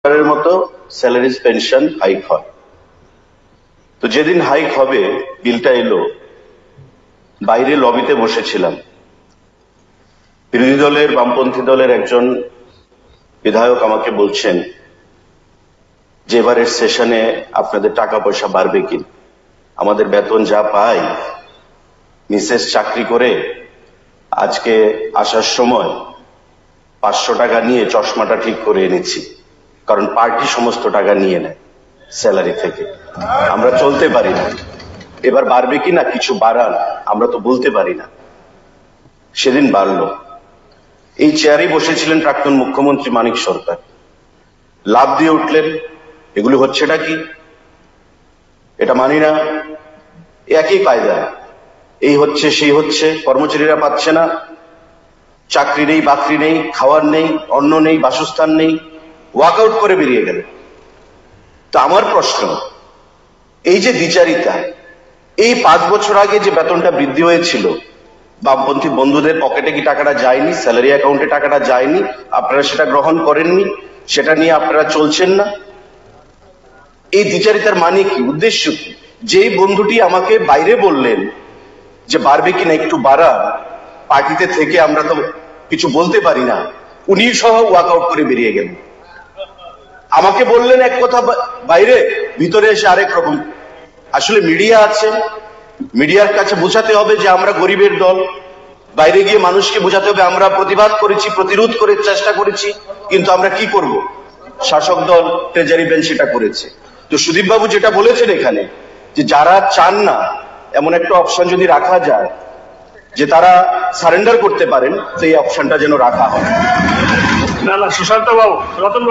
সরকারের মতো salaries pension hike হয়। তো যেদিন হাইক হবে বিলটা এলো, বাইরে লবিতে বসেছিলাম। বিরোধী দলের বামপন্থী দলের একজন বিধায়ক আমাকে বলছেন যে এবারের সেশনে আপনাদের টাকা পয়সা বাড়বে কি। আমাদের বেতন যা পাই, মিসেস চাকরি করে আজকে আসার সময় 500 টাকা নিয়ে চশমাটা ঠিক করে এনেছি, কারণ পার্টি সমস্ত টাকা নিয়ে নেয় স্যালারি থেকে। আমরা চলতে পারি না, এবার বাড়বে কি না কিছু বাড়ান আমরা তো বলতে পারি না। সেদিন বাড়লো। এই চেয়ারে বসেছিলেন প্রাক্তন মুখ্যমন্ত্রী মানিক সরকার, লাভ দিয়ে উঠলেন এগুলো হচ্ছেটা কি, এটা মানি না। একই কায়দা, এই হচ্ছে সেই হচ্ছে, কর্মচারীরা পাচ্ছে না, চাকরি নেই, বাকরি নেই, খাওয়ার নেই, অন্ন নেই, বাসস্থান নেই, ওয়াকআউট করে বেরিয়ে গেল। তো আমার প্রশ্ন, এই যে দ্বিচারিতা, এই 5 বছর আগে যে বেতনটা বৃদ্ধি হয়েছিল, বামপন্থী বন্ধুদের পকেটে কি টাকাটা যায়নি? স্যালারি অ্যাকাউন্টে টাকাটা যায়নি? আপনারা সেটা গ্রহণ করেননি, সেটা নিয়ে আপনারা চলছেন না। এই দ্বিচারিতার মানে কি, উদ্দেশ্য কি? যেই বন্ধুটি আমাকে বাইরে বললেন যে বাড়বে কিনা একটু বাড়া, পার্টিতে থেকে আমরা তো কিছু বলতে পারি না, উনি সহ ওয়াকআউট করে বেরিয়ে গেলেন। আমাকে বললেন এক কথা বাইরে, ভিতরে এসে আরেক রকম। আসলে মিডিয়া আছে, মিডিয়ার কাছে বোঝাতে হবে যে আমরা গরিবের দল, বাইরে গিয়ে মানুষকে বোঝাতে হবে আমরা প্রতিবাদ করেছি, প্রতিরোধ করে চেষ্টা করেছি, কিন্তু আমরা কি করব? শাসক দল ট্রেজারি বেঞ্চ সেটা করেছে। তো সুদীপ বাবু যেটা বলেছেন এখানে, যে যারা চান না এমন একটা অপশন যদি রাখা যায় যে তারা সারেন্ডার করতে পারেন, তো এই অপশনটা যেন রাখা হয়। না সুশান্ত বাবু, রতন